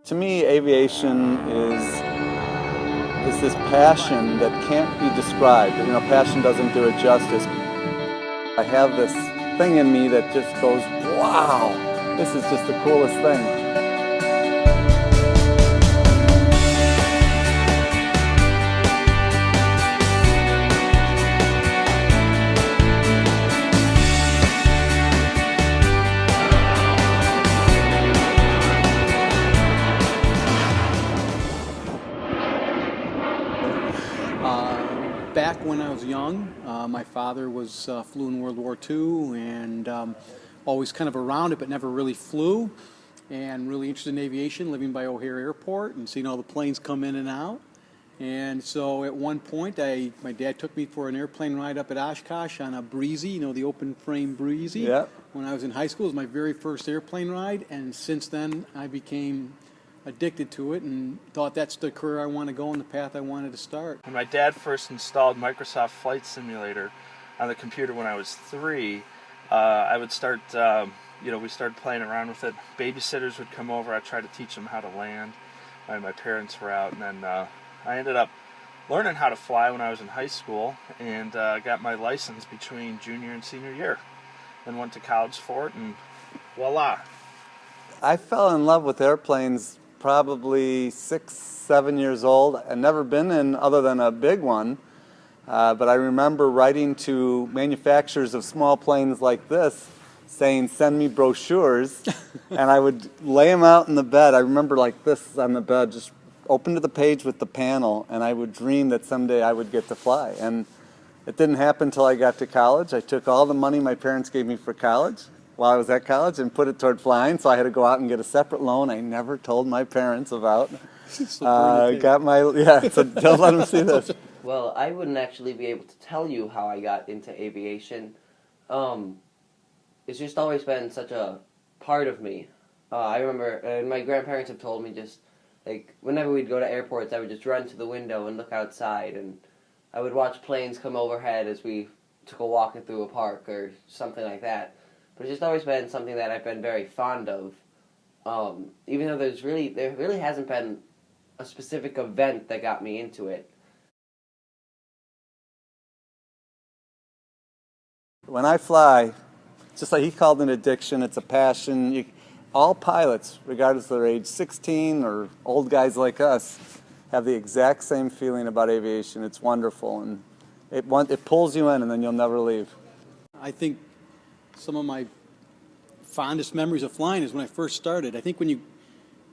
To me, aviation is this passion that can't be described. You know, passion doesn't do it justice. I have this thing in me that just goes, wow, this is just the coolest thing. Back when I was young, my father flew in World War II and always kind of around it, but never really flew. And really interested in aviation, living by O'Hare Airport and seeing all the planes come in and out. And so at one point, my dad took me for an airplane ride up at Oshkosh on a Breezy, you know, the open frame Breezy. Yeah. When I was in high school, it was my very first airplane ride, and since then I became addicted to it and thought that's the career I want to go and the path I wanted to start. When my dad first installed Microsoft Flight Simulator on the computer when I was 3, I would start, we started playing around with it. Babysitters would come over. I'd try to teach them how to land. My parents were out, and then I ended up learning how to fly when I was in high school and got my license between junior and senior year. Then went to college for it, and voila. I fell in love with airplanes probably 6, 7 years old. I'd never been in other than a big one, but I remember writing to manufacturers of small planes like this saying, send me brochures, and I would lay them out in the bed. I remember like this on the bed, just open to the page with the panel, and I would dream that someday I would get to fly. And it didn't happen until I got to college. I took all the money my parents gave me for college while I was at college and put it toward flying, so I had to go out and get a separate loan I never told my parents about. So don't let them see this. Well, I wouldn't actually be able to tell you how I got into aviation. It's just always been such a part of me. I remember, my grandparents have told me just, like, whenever we'd go to airports, I would just run to the window and look outside, and I would watch planes come overhead as we took a walk through a park or something like that. But it's just always been something that I've been very fond of. Even though there really hasn't been a specific event that got me into it. When I fly, just like he called it an addiction, it's a passion. All pilots, regardless of their age, 16 or old guys like us, have the exact same feeling about aviation. It's wonderful, and it pulls you in, and then you'll never leave. I think some of my fondest memories of flying is when I first started. I think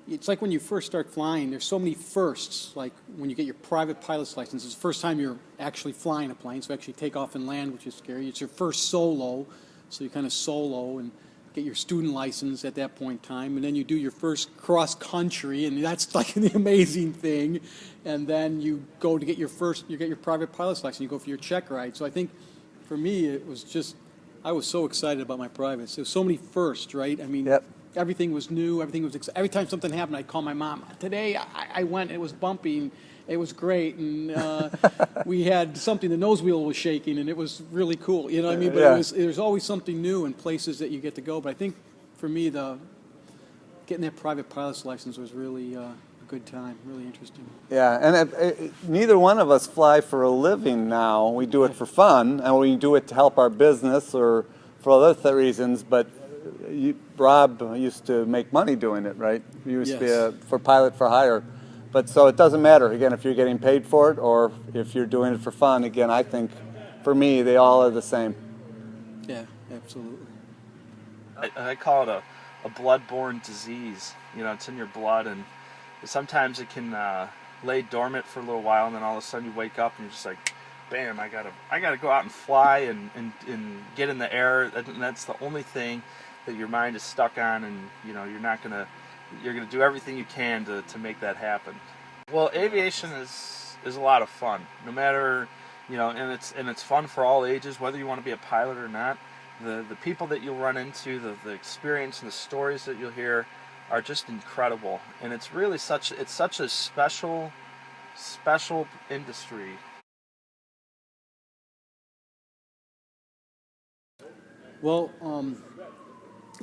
it's like when you first start flying, there's so many firsts. Like when you get your private pilot's license, it's the first time you're actually flying a plane, so actually take off and land, which is scary. It's your first solo, so you kind of solo and get your student license at that point in time, and then you do your first cross country, and that's like the amazing thing. And then you go to get you get your private pilot's license, you go for your check ride. So I think for me, it was just, I was so excited about my privates. There was so many firsts, right? I mean, Yep. Everything was new, everything was every time something happened, I'd call my mom. Today I went, it was bumpy, and it was great, and we had something, the nose wheel was shaking, and it was really cool, you know what I mean? But Yeah. there's always something new and places that you get to go. But I think for me, getting that private pilot's license was really a good time, really interesting. Yeah, and neither one of us fly for a living now. We do it for fun, and we do it to help our business or for other reasons, but Rob used to make money doing it, right? He used to be for pilot for hire. But so it doesn't matter, again, if you're getting paid for it or if you're doing it for fun. Again, I think for me, they all are the same. Yeah, absolutely. I call it a blood-borne disease. You know, it's in your blood, and sometimes it can lay dormant for a little while, and then all of a sudden you wake up and you're just like, bam, I gotta go out and fly and get in the air. And that's the only thing that your mind is stuck on, and you know, you're gonna do everything you can to make that happen. Well, aviation is a lot of fun, no matter, you know, and it's fun for all ages, whether you want to be a pilot or not. The people that you'll run into, the experience and the stories that you'll hear are just incredible, and it's really such a special industry. Well,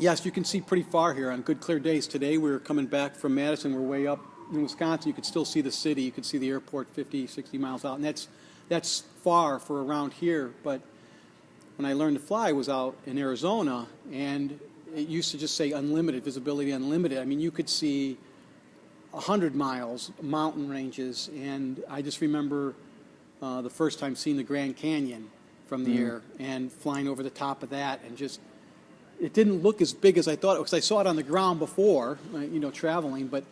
Yes, you can see pretty far here on good clear days. Today we were coming back from Madison. We're way up in Wisconsin. You could still see the city. You could see the airport 50, 60 miles out. And that's far for around here. But when I learned to fly, I was out in Arizona, and it used to just say unlimited, visibility unlimited. I mean, you could see 100 miles, mountain ranges. And I just remember the first time seeing the Grand Canyon from the air and flying over the top of that, and just, it didn't look as big as I thought it was. I saw it on the ground before, traveling, but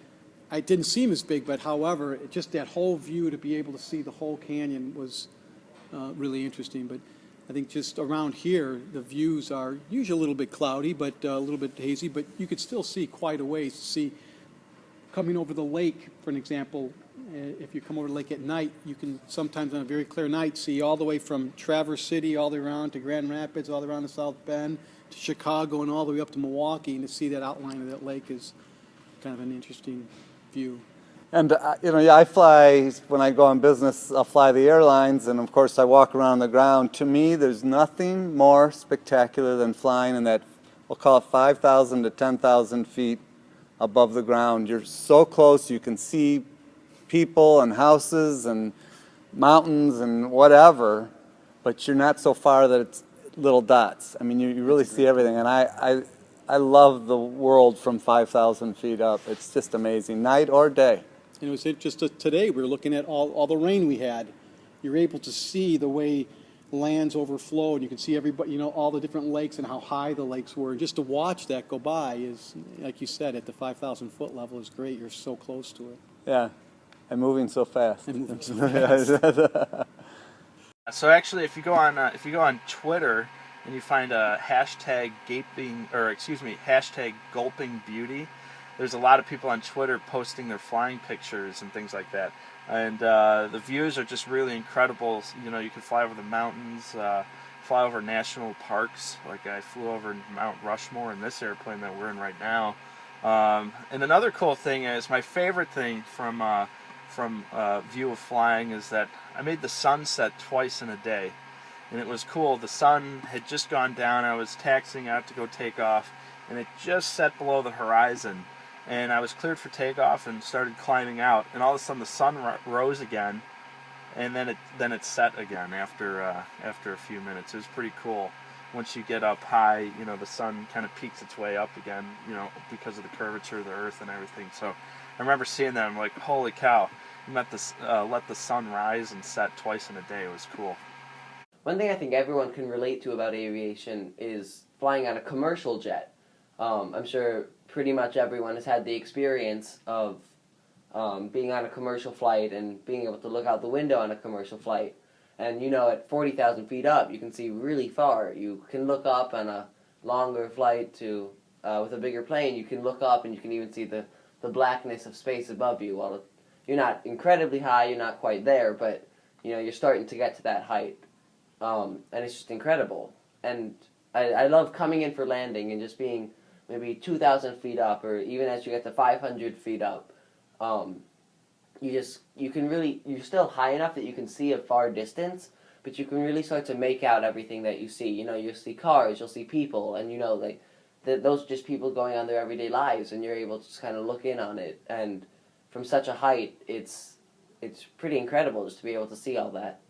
it didn't seem as big. But however, just that whole view, to be able to see the whole canyon was really interesting. But I think just around here, the views are usually a little bit cloudy, but a little bit hazy. But you could still see quite a ways. See, coming over the lake, for an example, if you come over the lake at night, you can sometimes on a very clear night see all the way from Traverse City all the way around to Grand Rapids, all the way around to South Bend, to Chicago, and all the way up to Milwaukee. And to see that outline of that lake is kind of an interesting view. And, I fly, when I go on business, I'll fly the airlines, and of course I walk around the ground. To me, there's nothing more spectacular than flying in that, we'll call it 5,000 to 10,000 feet above the ground. You're so close, you can see people and houses and mountains and whatever, but you're not so far that it's little dots. I mean, you really see everything, and I love the world from 5,000 feet up. It's just amazing, night or day. And it was just today we were looking at all the rain we had. You're able to see the way lands overflow, and you can see everybody, all the different lakes and how high the lakes were. And just to watch that go by is, like you said, at the 5,000 foot level is great. You're so close to it. Yeah, and moving so fast. And moving so fast. So actually, if you go on Twitter and you find a hashtag gulping beauty, there's a lot of people on Twitter posting their flying pictures and things like that. And the views are just really incredible. You can fly over the mountains, fly over national parks. Like I flew over Mount Rushmore in this airplane that we're in right now. And another cool thing is, my favorite thing from view of flying is that I made the sun set twice in a day. And it was cool. The sun had just gone down. I was taxiing out to go take off, and it just set below the horizon. And I was cleared for takeoff and started climbing out, and all of a sudden the sun rose again, and then it set again after a few minutes. It was pretty cool. Once you get up high, the sun kind of peaks its way up again, because of the curvature of the Earth and everything. So I remember seeing that. I'm like, holy cow! You let the sun rise and set twice in a day. It was cool. One thing I think everyone can relate to about aviation is flying on a commercial jet. I'm sure pretty much everyone has had the experience of being on a commercial flight and being able to look out the window on a commercial flight. And at 40,000 feet up, you can see really far. You can look up on a longer flight with a bigger plane. You can look up and you can even see the blackness of space above you. Well, you're not incredibly high, you're not quite there, but you're starting to get to that height. And it's just incredible. And I love coming in for landing and just being maybe 2,000 feet up, or even as you get to 500 feet up, you're still high enough that you can see a far distance, but you can really start to make out everything that you see. You'll see cars, you'll see people, and those are just people going on their everyday lives, and you're able to just kind of look in on it. And from such a height, it's pretty incredible just to be able to see all that.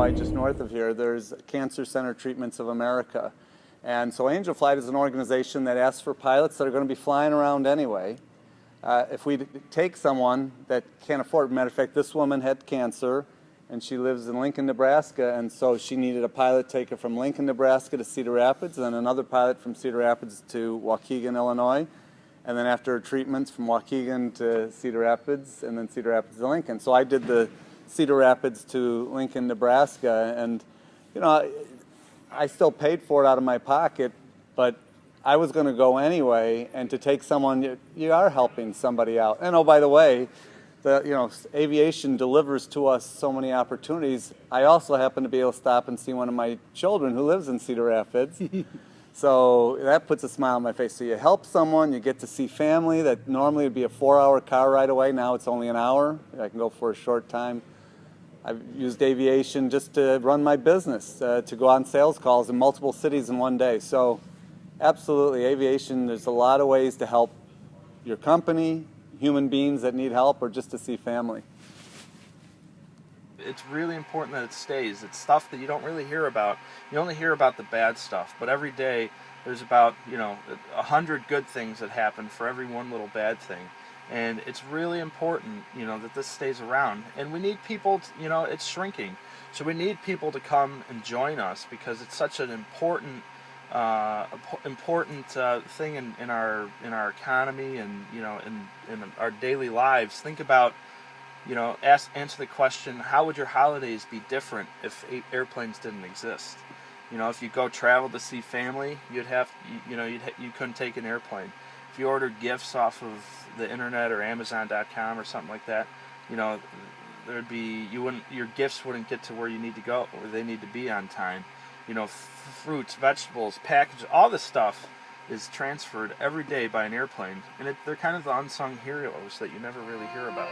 Illinois, just north of here, there's Cancer Center Treatments of America. And so Angel Flight is an organization that asks for pilots that are going to be flying around anyway. If we take someone that can't afford, matter of fact, this woman had cancer, and she lives in Lincoln, Nebraska, and so she needed a pilot to take her from Lincoln, Nebraska to Cedar Rapids, and then another pilot from Cedar Rapids to Waukegan, Illinois, and then after treatments from Waukegan to Cedar Rapids, and then Cedar Rapids to Lincoln. So I did the Cedar Rapids to Lincoln, Nebraska, and I still paid for it out of my pocket, but I was going to go anyway, and to take someone, you are helping somebody out. And oh, by the way, aviation delivers to us so many opportunities. I also happen to be able to stop and see one of my children who lives in Cedar Rapids. So that puts a smile on my face. So you help someone, you get to see family that normally would be a 4-hour car ride away. Now it's only an hour. I can go for a short time. I've used aviation just to run my business, to go on sales calls in multiple cities in one day. So absolutely, aviation, there's a lot of ways to help your company, human beings that need help, or just to see family. It's really important that it stays. It's stuff that you don't really hear about. You only hear about the bad stuff, but every day there's about 100 good things that happen for every one little bad thing. And it's really important, that this stays around. And we need people, it's shrinking. So we need people to come and join us because it's such an important thing in our economy and in our daily lives. Think about, answer the question: how would your holidays be different if airplanes didn't exist? If you go travel to see family, you couldn't take an airplane. If you ordered gifts off of the internet or Amazon.com or something like that, your gifts wouldn't get to where you need to go, where they need to be on time. Fruits, vegetables, packages, all this stuff is transferred every day by an airplane, and they're kind of the unsung heroes that you never really hear about.